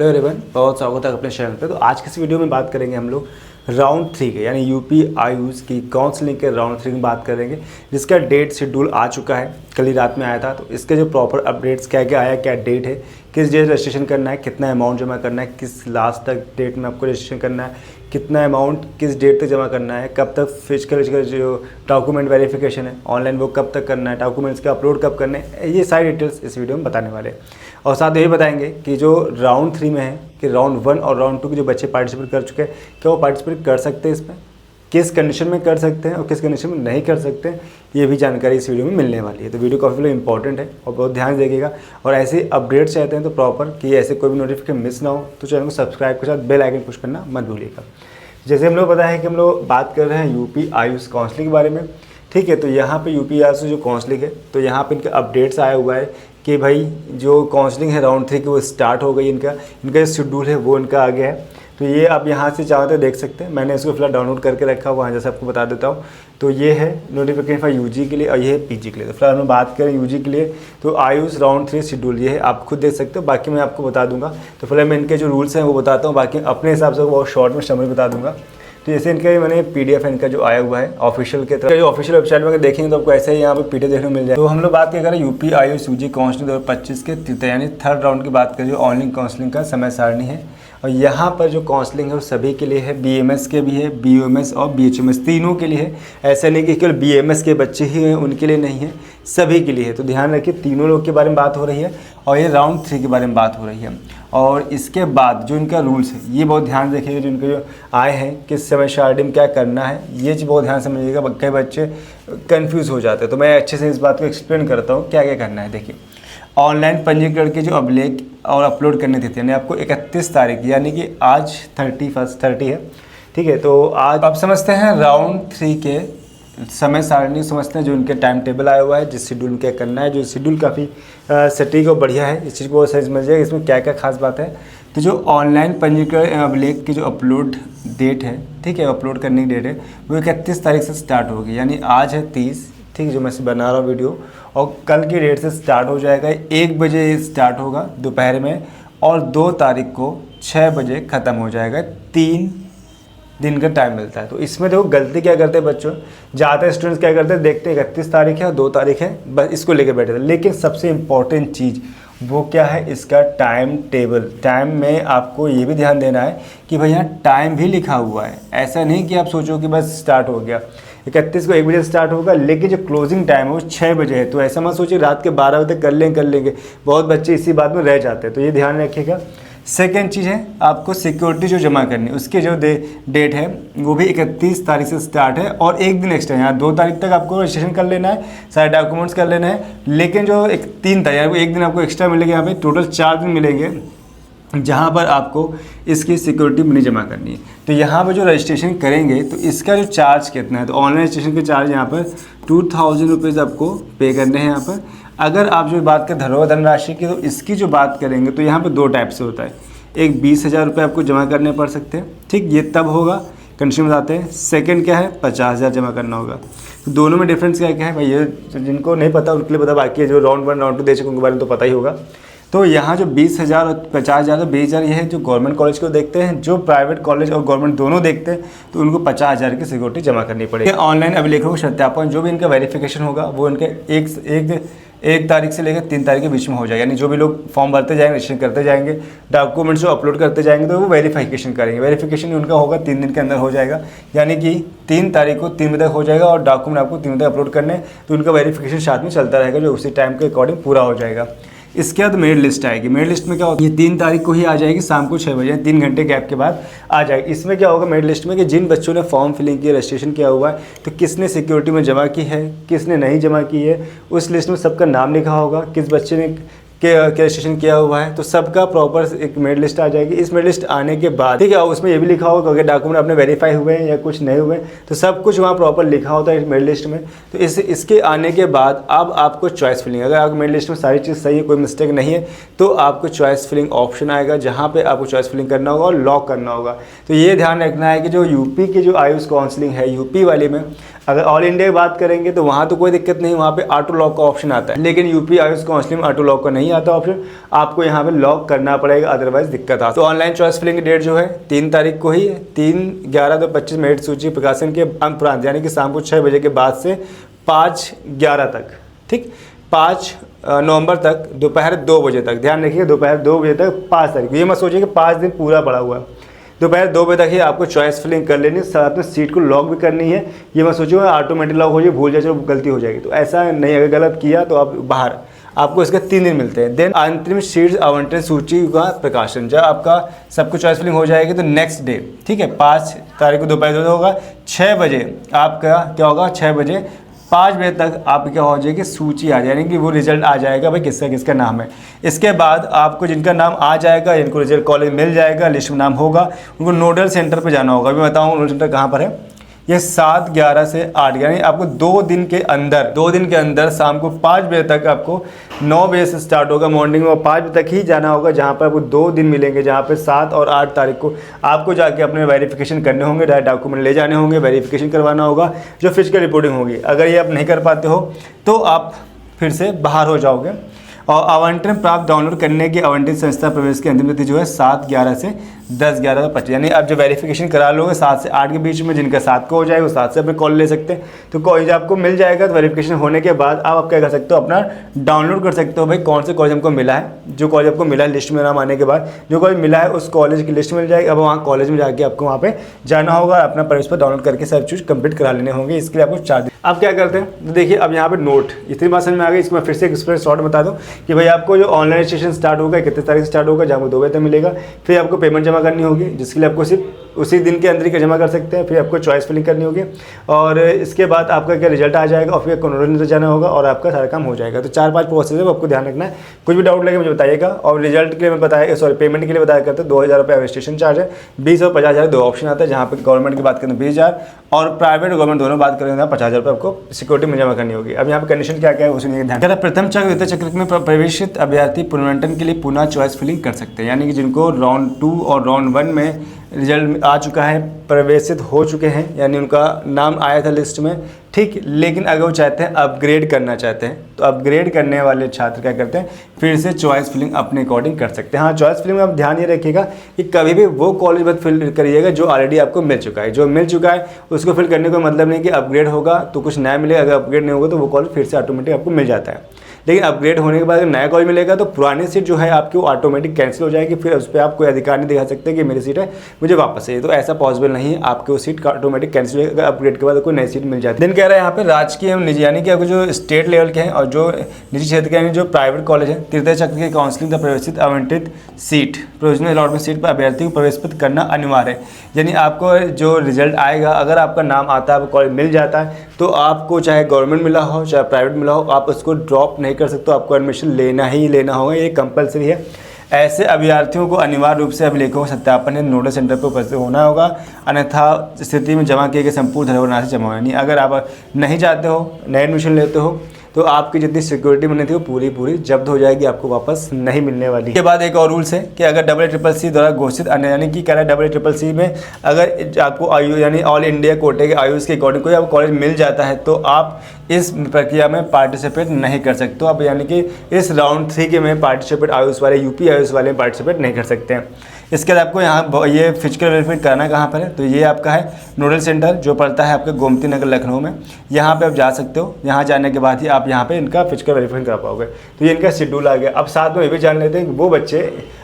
Hello everyone, बहुत स्वागत है अपने चैनल पे। तो आज की इस वीडियो में बात करेंगे हम लोग राउंड 3 के यानी यूपी आयुष की काउंसलिंग के राउंड 3 की बात करेंगे, जिसका डेट शेड्यूल आ चुका है। कल ही रात में आया था। तो इसके जो प्रॉपर अपडेट्स क्या क्या आया, क्या डेट है, किस डेट रजिस्ट्रेशन करना है, कितना अमाउंट जमा करना है, किस लास्ट तक डेट में आपको रजिस्ट्रेशन करना है, कितना अमाउंट किस डेट तक जमा करना है, कब तक फिजिकल जो डॉक्यूमेंट वेरिफिकेशन है ऑनलाइन वो कब तक करना है, डॉक्यूमेंट्स के अपलोड कब करने हैं, ये सारी डिटेल्स इस वीडियो में बताने वाले हैं। और साथ ही बताएंगे कि जो राउंड 3 में है कि राउंड 1 और राउंड 2 के जो बच्चे पार्टिसिपेट कर चुके हैं, क्या वो पार्टिसिपेट कर सकते हैं इसमें, किस कंडीशन में कर सकते हैं और किस कंडीशन में नहीं कर सकते हैं, ये भी जानकारी इस वीडियो में मिलने वाली है। तो वीडियो काफ़ी लोग इंपॉर्टेंट है और बहुत ध्यान देखिएगा। और ऐसे अपडेट्स चाहते हैं तो प्रॉपर कि ऐसे कोई भी नोटिफिकेशन मिस ना हो, तो चैनल को सब्सक्राइब के साथ बेल आइकन पुश करना मत भूलिएगा। जैसे हम लोग पता है कि हम लोग बात कर रहे हैं यूपी आयुष काउंसलिंग के बारे में, ठीक है। तो यहाँ पे यूपी आयुष जो काउंसलिंग है, तो यहाँ पे इनका अपडेट्स आया हुआ है कि भाई जो काउंसलिंग है राउंड 3 की वो स्टार्ट हो गई। इनका जो शेड्यूल है वो इनका आ गया है। तो ये आप यहाँ से चाहते देख सकते हैं। मैंने इसको फिलहाल डाउनलोड करके रखा हुआ है, जैसे आपको बता देता हूँ। तो ये है नोटिफिकेशन फॉर यूजी के लिए और ये है पीजी के लिए। तो फिलहाल हम बात करें यूजी के लिए, तो आयुष राउंड 3 शेड्यूल ये है, आप खुद देख सकते हो। बाकी मैं आपको बता दूंगा। तो फिलहाल मैं इनके जो रूल्स हैं वो बताता हूँ, बाकी अपने हिसाब से बहुत शॉर्ट में समझ बता दूंगा। तो जैसे इनका मैंने पीडीएफ इनका जो आया हुआ है ऑफिशियल के तरफ, जो ऑफिशियल वेबसाइट में अगर देखेंगे तो आपको ऐसे ही यहाँ पे पीडीएफ देखने को मिल जाए। तो हम लोग बात क्या करें यूपी आयुष यूजी काउंसलिंग 2025 के यानी थर्ड राउंड की बात करें, जो ऑनलाइन काउंसलिंग का समय सारणी है। और यहाँ पर जो काउंसलिंग है वो सभी के लिए है, बीएमएस के भी है, बीओएमएस और बीएचएमएस तीनों के लिए है। ऐसा नहीं कि केवल बीएमएस के बच्चे ही हैं उनके लिए नहीं है, सभी के लिए है। तो ध्यान रखिए, तीनों लोग के बारे में बात हो रही है और ये राउंड 3 के बारे में बात हो रही है। और इसके बाद जो इनका रूल्स है ये बहुत ध्यान रखिएगा, जो इनके जो आए हैं किस समय सारणी में क्या करना है, ये चीज़ बहुत ध्यान समझिएगा। कई बच्चे कन्फ्यूज़ हो जाते हैं, तो मैं अच्छे से इस बात को एक्सप्लेन करता हूँ क्या क्या करना है। देखिए, ऑनलाइन पंजीकरण के जो अभिलेख और अपलोड करने देते हैं, यानी आपको 31 तारीख यानी कि आज 30 है, ठीक है। तो आज आप समझते हैं राउंड 3 के समय सारणी समझते हैं, जो उनके टाइम टेबल आया हुआ है, जिस शेड्यूल में क्या करना है। जो शेड्यूल काफ़ी सटीक और बढ़िया है, इस चीज़ को सही समझिएगा, इसमें क्या क्या खास बात है। तो जो ऑनलाइन पंजीकरण अभिलेख की जो अपलोड डेट है, ठीक है, अपलोड करने की डेट है वो 31 तारीख से स्टार्ट होगी, यानी आज है 30, ठीक है, जो मैं बना रहा हूँ वीडियो, और कल की डेट से स्टार्ट हो जाएगा। 1 बजे स्टार्ट होगा दोपहर में और 2 तारीख को 6 बजे ख़त्म हो जाएगा। 3 दिन का टाइम मिलता है। तो इसमें देखो गलती क्या करते हैं बच्चों, ज़्यादातर स्टूडेंट्स क्या करते हैं, देखते हैं 31 तारीख है और 2 तारीख है, बस इसको लेकर बैठे थे। लेकिन सबसे इम्पॉर्टेंट चीज़ वो क्या है, इसका टाइम टेबल। टाइम में आपको ये भी ध्यान देना है कि भाई यहाँ टाइम भी लिखा हुआ है। ऐसा नहीं कि आप सोचो कि बस स्टार्ट हो गया, 31 को 1 बजे स्टार्ट होगा, लेकिन जो क्लोजिंग टाइम है वो 6 बजे है। तो ऐसा मत सोचिए रात के 12 बजे तक कर लेंगे। बहुत बच्चे इसी बात में रह जाते हैं, तो ये ध्यान रखिएगा। सेकेंड चीज़ है, आपको सिक्योरिटी जो जमा करनी है उसकी जो डेट है वो भी 31 तारीख से स्टार्ट है और 1 दिन एक्स्ट्रा, यहाँ 2 तारीख तक आपको रजिस्ट्रेशन कर लेना है, सारे डॉक्यूमेंट्स कर लेना है। लेकिन जो 3 तारीख 1 दिन आपको एक्स्ट्रा मिलेगा, यहाँ पे टोटल 4 दिन मिलेंगे जहाँ पर आपको इसकी सिक्योरिटी मनी जमा करनी है। तो यहाँ पर जो रजिस्ट्रेशन करेंगे तो इसका जो चार्ज कितना है, तो ऑनलाइन रजिस्ट्रेशन के चार्ज यहाँ पर 2000 रुपीज़ आपको पे करने हैं यहाँ पर। अगर आप जो बात करें धरोहर धनराशि की, तो इसकी जो बात करेंगे तो यहाँ पे 2 टाइप से होता है। एक 20,000 रुपये आपको जमा करने पड़ सकते हैं, ठीक, ये तब होगा कंडीशन बताते हैं। सेकंड क्या है, 50,000 जमा करना होगा। तो दोनों में डिफरेंस क्या क्या है भाई, ये जिनको नहीं पता उनके लिए पता, बाकी जो राउंड 1 राउंड 2 दे चुके उनके बारे में तो पता ही होगा। तो यहाँ जो 20,000 और 50,000 20,000 ये है जो गवर्नमेंट कॉलेज को देखते हैं। जो प्राइवेट कॉलेज और गवर्नमेंट दोनों देखते हैं तो उनको 50,000 की सिक्योरिटी जमा करनी पड़ेगी। ऑनलाइन अभिलेखों का सत्यापन, जो भी इनका वेरिफिकेशन होगा वो इनके एक तारीख से लेकर 3 तारीख के बीच में हो जाएगा। यानी जो भी लोग फॉर्म भरते जाएंगे, रजिस्ट्रेशन करते जाएंगे, डॉक्यूमेंट्स जो अपलोड करते जाएंगे, तो वो वेरिफिकेशन करेंगे। वेरिफिकेशन उनका होगा 3 दिन के अंदर हो जाएगा, यानी कि 3 तारीख को 3 बजे तक हो जाएगा और डॉक्यूमेंट आपको 3 बजे तक अपलोड करने, तो उनका वेरिफिकेशन साथ में चलता रहेगा, जो उसी टाइम के अकॉर्डिंग पूरा हो जाएगा। इसके बाद मेरिट लिस्ट आएगी। मेरिट लिस्ट में क्या होगा, ये 3 तारीख को ही आ जाएगी, शाम को 6 बजे, 3 घंटे गैप के बाद आ जाएगी। इसमें क्या होगा मेरिट लिस्ट में कि जिन बच्चों ने फॉर्म फिलिंग किया, रजिस्ट्रेशन किया हुआ है, तो किसने सिक्योरिटी में जमा की है, किसने नहीं जमा की है, उस लिस्ट में सबका नाम लिखा होगा, किस बच्चे ने रजिस्ट्रेशन किया हुआ है, तो सबका प्रॉपर एक मेरिट लिस्ट आ जाएगी। इस मेरिट लिस्ट आने के बाद ठीक है, उसमें ये भी लिखा होगा कि डॉक्यूमेंट अपने वेरीफाई हुए हैं या कुछ नहीं हुए, तो सब कुछ वहाँ प्रॉपर लिखा होता है इस मेरिट लिस्ट में। तो इसके आने के बाद अब आपको चॉइस फिलिंग, अगर आपको मेरिट लिस्ट में सारी चीज़ सही है, कोई मिस्टेक नहीं है, तो आपको चॉइस फिलिंग ऑप्शन आएगा, जहाँ पर आपको चॉइस फिलिंग करना होगा और लॉक करना होगा। तो ये ध्यान रखना है कि जो यूपी की जो आयुष काउंसलिंग है, यूपी वाले में अगर ऑल इंडिया की बात करेंगे तो वहाँ तो कोई दिक्कत नहीं, वहाँ पे ऑटो लॉक का ऑप्शन आता है, लेकिन यूपी आयुष काउंसलिंग में ऑटो लॉक का नहीं आता ऑप्शन, आपको यहाँ पे लॉक करना पड़ेगा, अदरवाइज दिक्कत आता है। तो ऑनलाइन चॉइस फिलिंग की डेट जो है 3 तारीख को ही है, 3/11/2025 मेरिट सूची प्रकाशन के उपरांत, यानी कि शाम को 6 बजे के बाद से 5/11 तक, ठीक, 5 नवंबर तक दोपहर 2 बजे तक, ध्यान रखिए दोपहर 2 बजे तक 5 तारीख, ये मत सोचिए कि 5 दिन पूरा पड़ा हुआ है, दोपहर 2 बजे तक ही आपको चॉइस फिलिंग कर लेनी, साथ में सीट को लॉक भी करनी है। ये मैं सोचूँ ऑटोमेटिक लॉक हो जाए, भूल जाए चलो गलती हो जाएगी, तो ऐसा नहीं, अगर गलत किया तो आप बाहर, आपको इसके 3 दिन मिलते हैं। देन अंतरिम सीट्स आवंटन सूची का प्रकाशन, जब आपका सब कुछ चॉइस फिलिंग हो जाएगी तो नेक्स्ट डे, ठीक है, 5 तारीख को दोपहर 2 होगा, 6 बजे आपका क्या होगा, 6 बजे 5 बजे तक आप क्या हो जाएगी, सूची आ जाएगी कि वो रिजल्ट आ जाएगा भाई किसका किसका नाम है। इसके बाद आपको जिनका नाम आ जाएगा, जिनको रिजल्ट कॉलेज मिल जाएगा, लिस्ट में नाम होगा, उनको नोडल सेंटर पे जाना होगा। मैं बताऊँ नोडल सेंटर कहाँ पर है, ये 7/11 से 8, यानी आपको 2 दिन के अंदर शाम को 5 बजे तक, आपको 9 बजे से स्टार्ट होगा मॉर्निंग में और 5 बजे तक ही जाना होगा, जहाँ पर आपको 2 दिन मिलेंगे, जहाँ पे 7 और 8 तारीख को आपको जाके अपने वेरिफिकेशन करने होंगे, डायरेक्ट डॉक्यूमेंट ले जाने होंगे, वेरिफिकेशन करवाना होगा, जो फिजिकल रिपोर्टिंग होगी। अगर ये आप नहीं कर पाते हो तो आप फिर से बाहर हो जाओगे। और आवंटन प्राप्त डाउनलोड करने की आवंटित संस्था प्रवेश की अंतिम तिथि जो है 7/11 से 10/11/25, यानी आप जब वेरिफिकेशन करा लोगे 7 से 8 के बीच में, जिनका 7 को हो जाएगा वो 7 से अपने कॉलेज ले सकते हैं। तो कॉलेज आपको मिल जाएगा, तो वेरिफिकेशन होने के बाद आप क्या कर सकते हो, अपना डाउनलोड कर सकते हो भाई कौन से कॉलेज हमको मिला है, जो कॉलेज आपको मिला है लिस्ट में नाम आने के बाद, जो कॉलेज मिला है उस कॉलेज की लिस्ट मिल जाएगी। अब वहाँ कॉलेज में जाके आपको वहाँ पे जाना होगा, अपना प्रवेश पर डाउनलोड करके सब चीज़ कंप्लीट करा लेने होंगे। इसके लिए आपको 4 दिन। आप क्या करते हैं, तो देखिए अब यहाँ पे नोट, इतनी बात समझ में आ गई, इसको मैं फिर से एक्सप्लेन शॉर्ट बता दूँ कि भाई आपको जो ऑनलाइन रजिस्ट्रेशन स्टार्ट होगा 31 तारीख से स्टार्ट होगा, जहाँ को 2 बजे तक मिलेगा। फिर आपको पेमेंट जमा करनी होगी, जिसके लिए आपको सिर्फ उसी दिन के अंदर ही जमा कर सकते हैं। फिर आपको चॉइस फिलिंग करनी होगी और इसके बाद आपका क्या रिजल्ट आ जाएगा और फिर कॉन्फ्रेंस जाना होगा और आपका सारा काम हो जाएगा। तो 4-5 प्रोसेस है, आपको ध्यान रखना है। कुछ भी डाउट लगे मुझे बताइएगा। और रिजल्ट के लिए मैं बताया, सॉरी पेमेंट के लिए बताया करते हैं 2000 रुपये रजिस्ट्रेशन चार्ज है, 20 और 50,000 दो ऑप्शन आता है। जहाँ पर गवर्नमेंट की बात करें 20,000 और प्राइवेट गवर्नमेंट दोनों बात करेंगे 50,000 रुपये आपको सिक्योरिटी में जमा करनी होगी। अब यहाँ पर कंडीशन क्या क्या है उसमें ध्यान रखना। प्रथम चक्र द्वितीय चक्र में प्रवेशित अभ्यर्थी पुनर्वंटन के लिए पुनः चॉइस फिलिंग कर सकते हैं, यानी कि जिनको राउंड 2 और राउंड 1 में रिजल्ट आ चुका है, प्रवेशित हो चुके हैं, यानी उनका नाम आया था लिस्ट में, ठीक, लेकिन अगर वो चाहते हैं अपग्रेड करना चाहते हैं तो अपग्रेड करने वाले छात्र क्या करते हैं, फिर से चॉइस फिलिंग अपने अकॉर्डिंग कर सकते हैं। हाँ, चॉइस फिलिंग में आप ध्यान ये रखिएगा कि कभी भी वो कॉलेज मत फिल करिएगा जो ऑलरेडी आपको मिल चुका है। जो मिल चुका है उसको फिल करने का मतलब नहीं कि अपग्रेड होगा तो कुछ नया मिलेगा, अगर अपग्रेड नहीं होगा तो वो कॉलेज फिर से ऑटोमेटिक आपको मिल जाता है। लेकिन अपग्रेड होने के बाद अगर नया कॉलेज मिलेगा तो पुरानी सीट जो है आपकी वो ऑटोमेटिक कैंसिल हो जाएगी, फिर उस पर आप कोई अधिकार नहीं दिखा सकते कि मेरी सीट है मुझे वापस चाहिए। तो ऐसा पॉसिबल नहीं है, आपकी वो सीट ऑटोमेटिक कैंसिल होगी अगर अपग्रेड के बाद कोई नई सीट मिल जाती है। दिन कह रहा है यहाँ पे राजकीय एवं निजी, यानी कि आपको जो स्टेट लेवल के हैं और जो निजी क्षेत्र के यानी जो प्राइवेट कॉलेज है, तृतीय चक्र के काउंसलिंग तक प्रवेशित आवंटित सीट प्रोविजनल अलॉटमेंट सीट पर अभ्यर्थी को प्रवेशित करना अनिवार्य है। यानी आपको जो रिजल्ट आएगा, अगर आपका नाम आता है, आपको कॉलेज मिल जाता है, तो आपको चाहे गवर्नमेंट मिला हो चाहे प्राइवेट मिला हो, आप उसको ड्रॉप नहीं कर सकते, आपको एडमिशन लेना ही लेना होगा, ये कंपलसरी है। ऐसे अभ्यर्थियों को अनिवार्य रूप से अभिलेखों का सत्यापन है नोडल सेंटर पर उपस्थित होना होगा, अन्यथा स्थिति में जमा किए गए संपूर्ण धरोहर से जमा होगा। यानी अगर आप नहीं जाते हो, नए एडमिशन लेते हो, तो आपकी जितनी सिक्योरिटी बनी थी वो पूरी जब्त हो जाएगी, आपको वापस नहीं मिलने वाली। के बाद एक और रूल्स है कि अगर AACC द्वारा घोषित यानी कि कह रहा है AACC में अगर आपको आयु यानी ऑल इंडिया कोटे के आयुष के अकॉर्डिंग कोई आपको कॉलेज मिल जाता है तो आप इस प्रक्रिया में पार्टिसिपेट नहीं कर सकते। अब यानी कि इस राउंड 3 के में पार्टिसिपेट आयुष वाले, यूपी आयुष वाले पार्टिसिपेट नहीं कर सकते हैं। इसके बाद आपको यहाँ ये फिजिकल वेरीफाई करना कहाँ पर है, तो ये आपका है नोडल सेंटर जो पड़ता है आपके गोमती नगर लखनऊ में। यहाँ पे आप जा सकते हो, यहाँ जाने के बाद ही आप यहाँ पे इनका फिजिकल वेरीफाई करा पाओगे। तो ये इनका शेड्यूल आ गया। अब साथ में ये भी जान लेते हैं कि वो बच्चे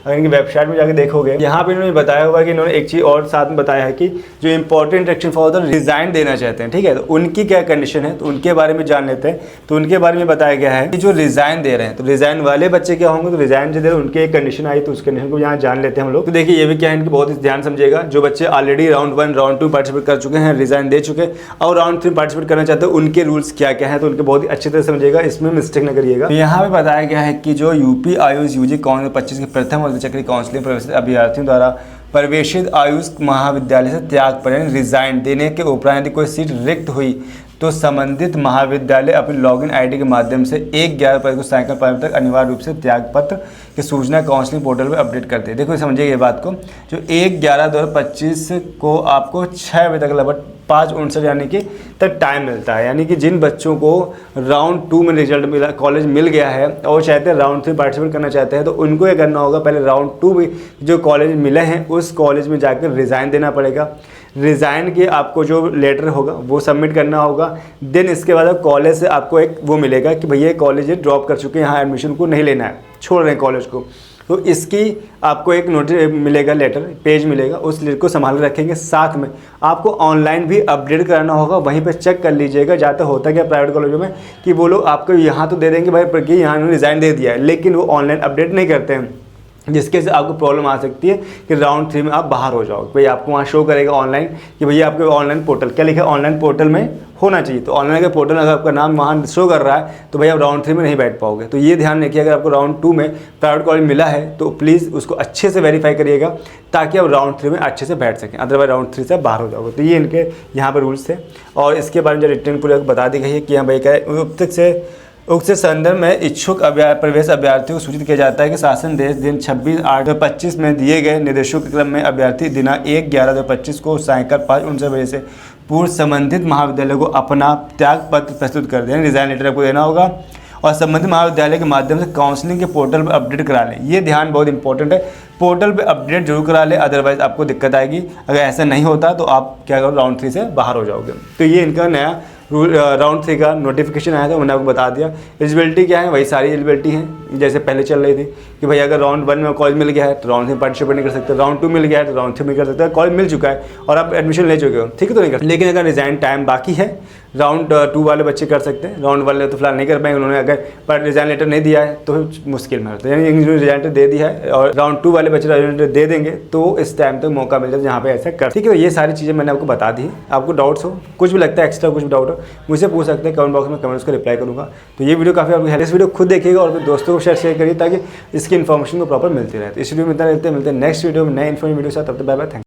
अगर इनकी वेबसाइट में जाकर देखोगे, यहाँ पे इन्होंने बताया हुआ कि इन्होंने एक चीज़ और साथ में बताया है कि जो important action for the resign देना चाहते हैं, ठीक है, तो उनकी क्या कंडीशन है, तो उनके बारे में जान लेते हैं। तो उनके बारे में बताया गया है कि जो रिजाइन दे रहे हैं, तो रिजाइन वाले बच्चे क्या होंगे, तो रिजाइन जो दे रहे हैं उनकी एक कंडीशन आई, तो उस कंडीशन को यहाँ जान लेते हैं हम लोग। तो देखिए ये भी क्या है, इनकी बहुत ही ध्यान समझिएगा। जो बच्चे ऑलरेडी राउंड 1 राउंड 2 पार्टिसिपेट कर चुके हैं, रिजाइन दे चुके और राउंड 3 पार्टिसिपेट करना चाहते हैं, उनके रूल्स क्या क्या है, तो उनके बहुत ही अच्छी तरह समझिएगा, इसमें मिस्टेक न करिएगा। यहाँ पे बताया गया है कि जो यूपी आयुष UG 25 के प्रथम और द्वितीय चक्रीय काउंसलिंग अभ्यर्थियों द्वारा प्रवेशित आयुष महाविद्यालय से त्याग पर रिजाइन देने के उपरांत यदि कोई सीट रिक्त हुई तो संबंधित महाविद्यालय अपनी लॉगिन आईडी के माध्यम से 1/11 को सायंकाल 5 बजे तक अनिवार्य रूप से त्याग पत्र की सूचना काउंसलिंग पोर्टल पर अपडेट करते हैं। देखो समझिए ये बात को, जो 1/11/2025 को आपको 6 बजे तक लगभग 5:59 यानी कि तक टाइम मिलता है। यानी कि जिन बच्चों को राउंड 2 में रिजल्ट मिला, कॉलेज मिल गया है और वो चाहते हैं राउंड 3 पार्टिसिपेट करना चाहते हैं, तो उनको ये करना होगा, पहले राउंड 2 में जो कॉलेज मिले हैं उस कॉलेज में जाकर रिज़ाइन देना पड़ेगा। रिज़ाइन के आपको जो लेटर होगा वो सबमिट करना होगा। देन इसके बाद कॉलेज से आपको एक वो मिलेगा कि भैया कॉलेज ड्रॉप कर चुके हैं, यहाँ एडमिशन को नहीं लेना है, छोड़ रहे हैं कॉलेज को। तो इसकी आपको एक नोटिस मिलेगा, लेटर पेज मिलेगा, उस लेटर को संभाल के रखेंगे। साथ में आपको ऑनलाइन भी अपडेट कराना होगा, वहीं पे चेक कर लीजिएगा। जाता होता क्या प्राइवेट कॉलेजों में कि वो लोग आपको यहाँ तो दे देंगे भाई कि यहाँ उन्होंने रिज़ाइन दे दिया है, लेकिन वो ऑनलाइन अपडेट नहीं करते हैं, जिसके से आपको प्रॉब्लम आ सकती है कि राउंड 3 में आप बाहर हो जाओगे। भाई आपको वहाँ शो करेगा ऑनलाइन कि भैया आपके ऑनलाइन पोर्टल क्या लिखा है, ऑनलाइन पोर्टल में होना चाहिए। तो ऑनलाइन का पोर्टल अगर आपका नाम वहाँ शो कर रहा है तो भैया आप राउंड 3 में नहीं बैठ पाओगे। तो ये ध्यान रखिए, अगर आपको राउंड 2 में प्राइवेट कॉलेज मिला है तो प्लीज़ उसको अच्छे से वेरीफाई करिएगा ताकि आप राउंड 3 में अच्छे से बैठ सकें, अदरवाइज राउंड 3 से बाहर हो जाओगे। तो ये इनके यहाँ पर रूल्स थे और इसके बारे में जो रिटर्न पूरे बता दी गई है कि हाँ भाई क्या उक्त संदर्भ में इच्छुक प्रवेश अभ्यर्थियों को सूचित किया जाता है कि शासन देश दिन 26/8/2025 में दिए गए निर्देशों के क्रम में अभ्यर्थी दिनांक 1/11/2025 को सायंकाल 5:59 बजे से पूर्व संबंधित महाविद्यालय को अपना त्याग पत्र प्रस्तुत कर दें। रिजाइन लेटर आपको देना होगा और संबंधित महाविद्यालय के माध्यम से काउंसलिंग के पोर्टल पर अपडेट करा लें। ये ध्यान बहुत इंपॉर्टेंट है, पोर्टल पे अपडेट जरूर करा लें, अदरवाइज आपको दिक्कत आएगी। अगर ऐसा नहीं होता तो आप क्या करो, राउंड 3 से बाहर हो जाओगे। तो ये इनका नया रूल राउंड 3 का नोटिफिकेशन आया था, मैंने आपको बता दिया। एलिजिबिलिटी क्या है, वही सारी एलिजिबिलिटी हैं जैसे पहले चल रही थी कि भाई अगर राउंड 1 में कॉलेज मिल गया है तो राउंड 3 पार्टिसिपेट नहीं कर सकते, राउंड 2 मिल गया है तो राउंड 3 में कर सकते हैं। कॉलेज मिल चुका है और आप एडमिशन ले चुके हो, ठीक है, तो नहीं कर। लेकिन अगर रिजाइन टाइम बाकी है, राउंड 2 वाले बच्चे कर सकते हैं, राउंड वाले तो फिलहाल नहीं कर पाएंगे। उन्होंने अगर पर रिजाइन लेटर नहीं दिया है तो मुश्किल में होता है, यानी इन्होंने रिजाइन लेटर दे दिया है और राउंड 2 वाले बच्चे रिजाइन लेटर दे देंगे तो इस टाइम तक मौका मिल जाता है जहाँ पे ऐसा कर, ठीक है। तो ये सारी चीज़ें मैंने आपको बता दी है। आपको डाउट्स हो, कुछ भी लगता है एक्स्ट्रा, कुछ भी डाउट हो मुझसे पूछ सकते हैं कमेंट बॉक्स में, कमेंट्स को रिप्लाई करूँगा। तो ये वीडियो काफ़ी आपको हेल्प, इस वीडियो खुद देखिएगा और अपने दोस्तों को शेयर करिए ताकि इसकी इन्फॉर्मेशन को प्रॉपर मिलती रहे। तो इस वीडियो में इतना मिलते हैं नेक्स्ट वीडियो में नए इन्फॉर्मेशन वीडियो के साथ। तब तक बाय बाय, थैंक यू।